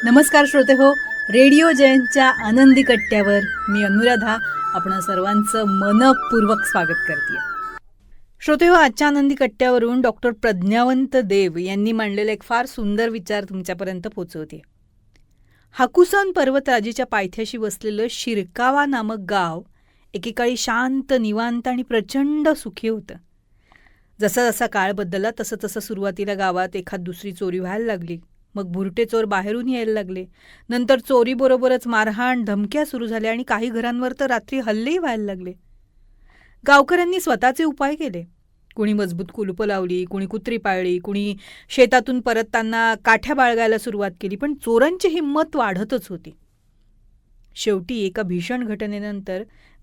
नमस्कार श्रोते हो, रेडिओ जयंतच्या आनंदी कट्ट्यावर मी अनुराधा आपण सर्वांचं मनपूर्वक स्वागत करते. श्रोते हो, आजच्या आनंदी कट्ट्यावरून डॉक्टर प्रज्ञावंत देव यांनी मांडलेला एक फार सुंदर विचार तुमच्यापर्यंत पोहोचवते. हाकुसान पर्वतराजीच्या पायथ्याशी वसलेलं शिरकावा नामक गाव एकेकाळी शांत, निवांत आणि प्रचंड सुखी होतं. जसा जसा काळ बदलला तसं तसं सुरुवातीला गावात एखाद दुसरी चोरी व्हायला लागली. मग भुरटे चोर बाहेरून यायला लागले. नंतर चोरीबरोबरच मारहाण, धमक्या सुरू झाल्या आणि काही घरांवर तर रात्री हल्लेही व्हायला लागले. गावकऱ्यांनी स्वतःचे उपाय केले. कुणी मजबूत कुलुपं लावली, कुणी कुत्री पाळली, कुणी शेतातून परतताना काठ्या बाळगायला सुरुवात केली. पण चोरांची हिंमत वाढतच होती. शेवटी एका भीषण घटनेनंतर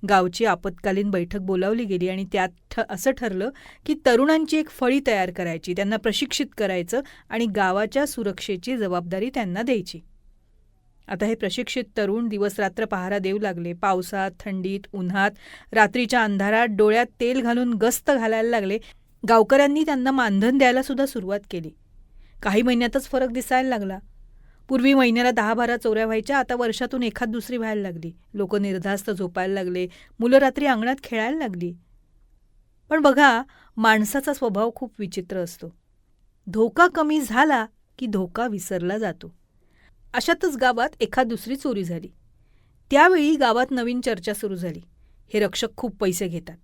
गावची आपत्कालीन बैठक बोलावली गेली आणि त्यात असं ठरलं की तरुणांची एक फळी तयार करायची, त्यांना प्रशिक्षित करायचं आणि गावाच्या सुरक्षेची जबाबदारी त्यांना द्यायची. आता हे प्रशिक्षित तरुण दिवसरात्र पहारा देऊ लागले. पावसात, थंडीत, उन्हात, रात्रीच्या अंधारात डोळ्यात तेल घालून गस्त घालायला लागले. गावकऱ्यांनी त्यांना मानधन द्यायला सुद्धा सुरुवात केली. काही महिन्यातच फरक दिसायला लागला. पूर्वी महिन्याला 10-12 चोऱ्या व्हायच्या, आता वर्षातून एखाद दुसरी व्हायला लागली. लोक निर्धास्त झोपायला लागले. मुलं रात्री अंगणात खेळायला लागली. पण बघा, माणसाचा स्वभाव खूप विचित्र असतो. धोका कमी झाला की धोका विसरला जातो. अशातच गावात एखाद दुसरी चोरी झाली. त्यावेळी गावात नवीन चर्चा सुरू झाली. हे रक्षक खूप पैसे घेतात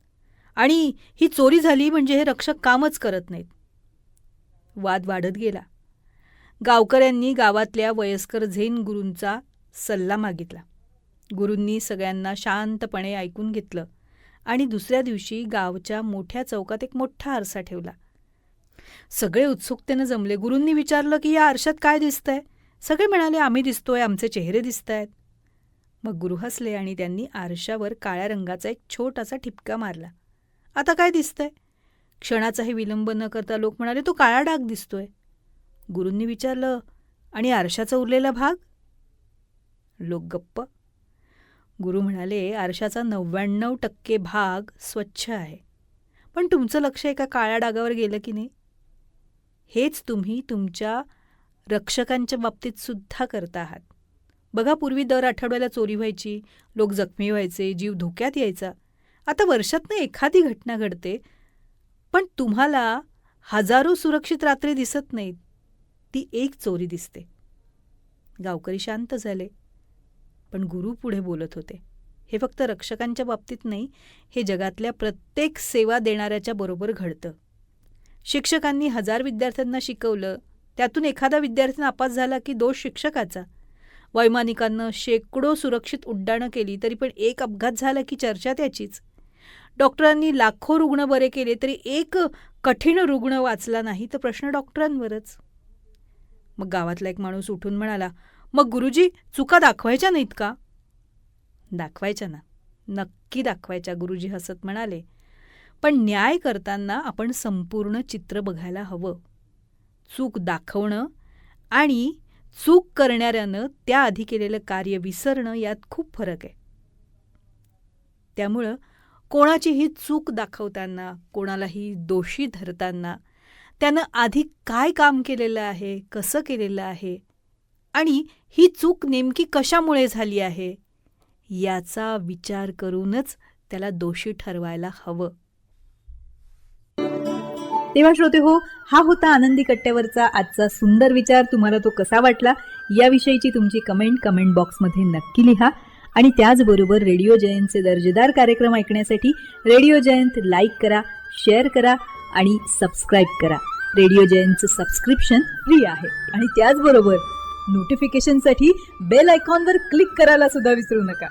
आणि ही चोरी झाली म्हणजे हे रक्षक कामच करत नाहीत. वाद वाढत गेला. गावकऱ्यांनी गावातल्या वयस्कर झेन गुरूंचा सल्ला मागितला. गुरूंनी सगळ्यांना शांतपणे ऐकून घेतलं आणि दुसऱ्या दिवशी गावच्या मोठ्या चौकात एक मोठा आरसा ठेवला. सगळे उत्सुकतेनं जमले. गुरूंनी विचारलं की या आरशात काय दिसतंय? सगळे म्हणाले, आम्ही दिसतोय, आमचे चेहरे दिसतायत. मग गुरु हसले आणि त्यांनी आरशावर काळ्या रंगाचा एक छोटासा ठिपका मारला. आता काय दिसतंय? क्षणाचाही विलंब न करता लोक म्हणाले, तो काळा डाग दिसतोय. गुरूंनी विचारलं, आणि आरशाचा उरलेला भाग? लोक गप्प. गुरु म्हणाले, आरशाचा 99% भाग स्वच्छ आहे. पण तुमचं लक्ष एका काळ्या डागावर गेलं की नाही? हेच तुम्ही तुमच्या रक्षकांच्या बाबतीत सुद्धा करता आहात. बघा, पूर्वी दर आठवड्याला चोरी व्हायची, लोक जखमी व्हायचे, जीव धोक्यात यायचा. आता वर्षातनं एखादी घटना घडते, पण तुम्हाला हजारो सुरक्षित रात्री दिसत नाहीत. ती एक चोरी दिसते. गावकरी शांत झाले. पण गुरु पुढे बोलत होते, हे फक्त रक्षकांच्या बाबतीत नाही, हे जगातल्या प्रत्येक सेवा देणाऱ्याच्या बरोबर घडतं. शिक्षकांनी 1000 विद्यार्थ्यांना शिकवलं, त्यातून एखादा विद्यार्थी नापास झाला की दोष शिक्षकाचा. वैमानिकांनं शेकडो सुरक्षित उड्डाणं केली तरी पण एक अपघात झाला की चर्चा त्याचीच. डॉक्टरांनी लाखो रुग्ण बरे केले तरी एक कठीण रुग्ण वाचला नाही तर प्रश्न डॉक्टरांवरच. मग गावातला एक माणूस उठून म्हणाला, मग गुरुजी, चुका दाखवायच्या नाहीत का? दाखवायच्या ना, नक्की दाखवायच्या, गुरुजी हसत म्हणाले. पण न्याय करताना आपण संपूर्ण चित्र बघायला हवं. चूक दाखवणं आणि चूक करणाऱ्यानं त्याआधी केलेलं कार्य विसरणं यात खूप फरक आहे. त्यामुळं कोणाचीही चूक दाखवताना, कोणालाही दोषी धरताना त्यानं आधी काय काम केलेलं आहे, कसं केलेलं आहे आणि ही चूक नेमकी कशामुळे झाली आहे याचा विचार करूनच त्याला दोषी ठरवायला हवं. तेव्हा श्रोते हो, हा होता आनंदी कट्ट्यावरचा आजचा सुंदर विचार. तुम्हाला तो कसा वाटला याविषयीची तुमची कमेंट बॉक्समध्ये नक्की लिहा. आणि त्याचबरोबर रेडिओ जयंतचे दर्जेदार कार्यक्रम ऐकण्यासाठी रेडिओ जयंत लाईक करा, शेअर करा आणि सबस्क्राईब करा. रेडिओ जयंतचं सबस्क्रिप्शन फ्री आहे. आणि त्याचबरोबर नोटिफिकेशनसाठी बेल आयकॉनवर क्लिक करायला सुद्धा विसरू नका.